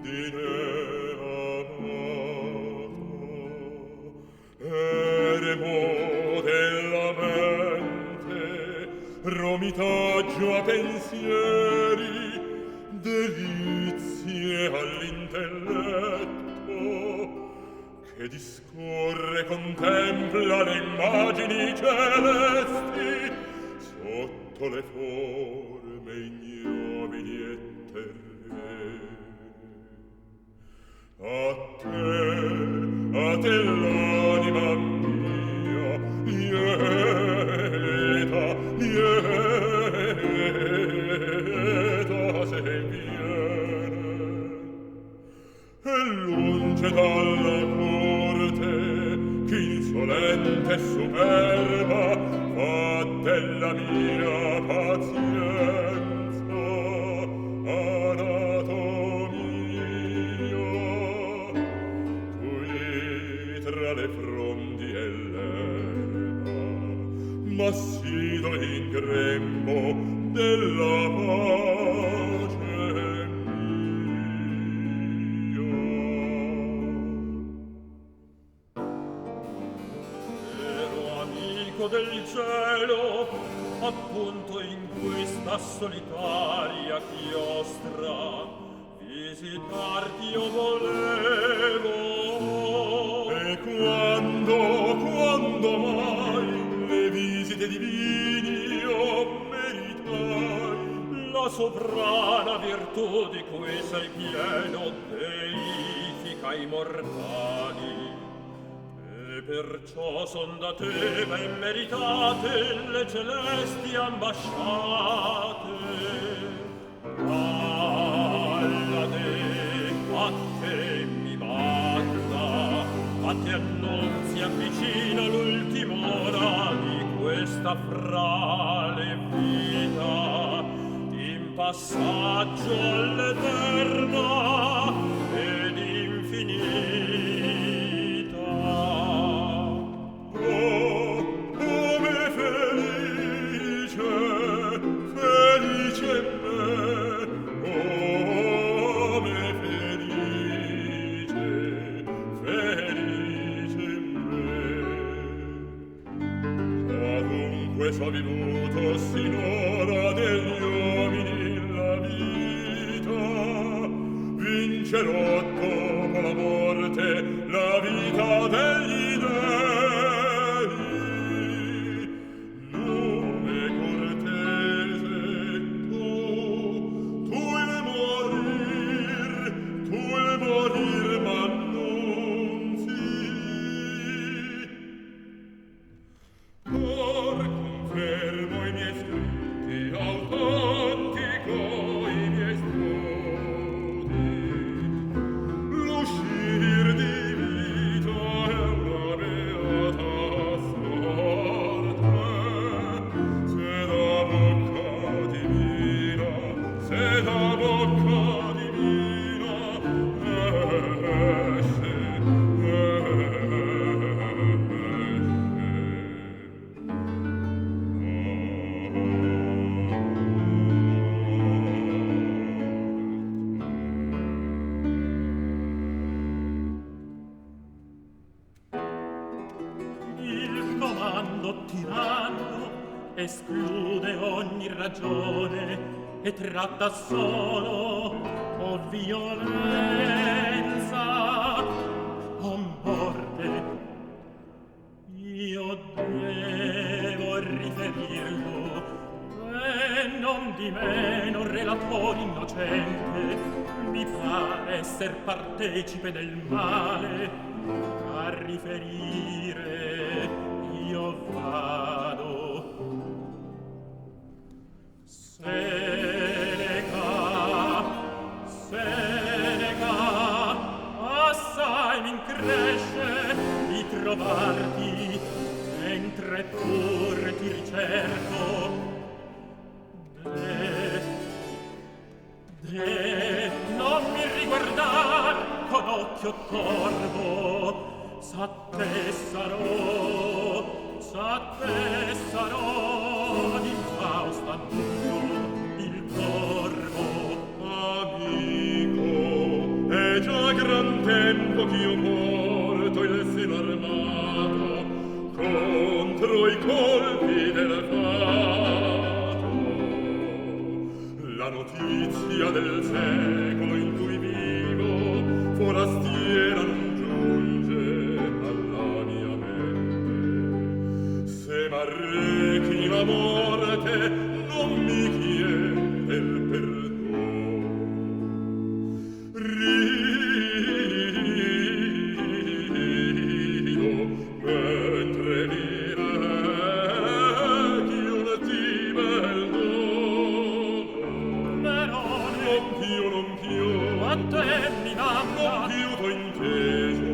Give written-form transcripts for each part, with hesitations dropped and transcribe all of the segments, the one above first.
di ne amato, eremo della mente, romitaggio a pensieri, delizie all'intelletto, che discorre, contempla le immagini celesti sotto le forme ignobili e terrene. A te l'anima mia, lieta se viene, e lunge dalla corte ch'insolente e superba fa della mia pazienza anatomia. Qui tra le frondi e l'erba massido in grembo della pace del cielo, appunto in questa solitaria chiostra visitarti io volevo. E quando mai le visite divini io meritai, la sovrana virtù di cui sei pieno deifica i mortali. E perciò son da te ben meritate le celesti ambasciate. Allade, a te mi banda, a te annunzi avvicina l'ultima ora di questa frale vita, in passaggio all'eterna ed infinita. So vivuto sinora degli uomini la vita, vincerò dopo la morte la vita degli dei. Nome cortese, tu il morir m'annunzi. Fermo i miei scritti, autentico i miei studi. L'uscir di vita è una beata sorte. Se da bocca divina esce, tiranno esclude ogni ragione e tratta solo o violenza o morte. Io devo riferirlo e non di meno relator innocente mi pare esser partecipe del male. A riferire io vado. Seneca, assai m'incresce di trovarti, mentre pur ti ricerco. Non mi riguardar con occhio torvo, sa te sarò d'infausta nudo il corvo. Amico, tempo ch'io porto il seno armato contro i colpi del fato. La notizia del secolo in cui vivo forastiera non giunge alla mia mente. Se m'arrechi la morte non mi chiede il perdono. Rido mentre mi rechi un bel dono. Non più, a te mi manda. non più t'ho inteso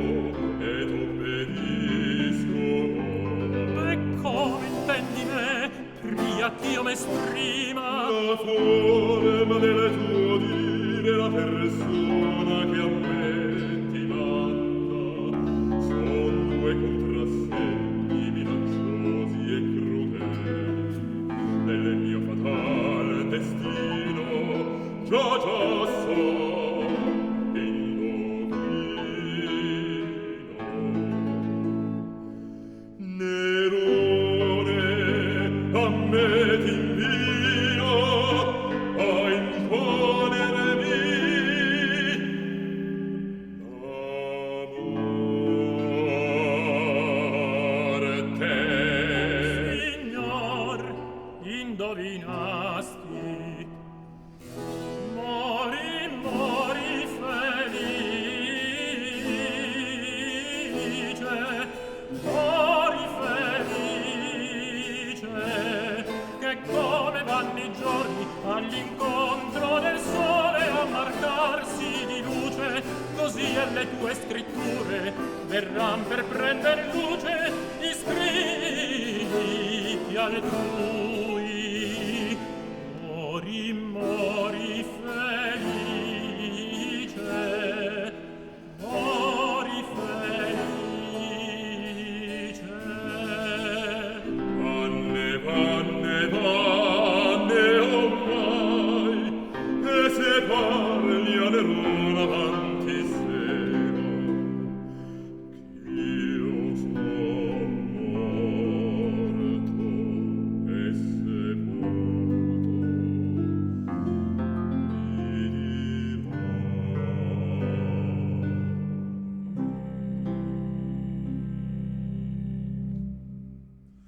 e t'obbedisco. E come intendi me, pria ch'io m'esprima? La forma del tuo dire, la persona che a me ti manda, son due contrassegni minacciosi e crudeli del mio fatal destino. Già so, indovino. Nerone, a me t'invio a imponermi la morte. Signor, indovinasti. Mori, mori felice, mori felice, che come vanno i giorni all'incontro del sole a marcarsi di luce, così e le tue scritture verran per prender luce, iscritti altrui. Mori, mori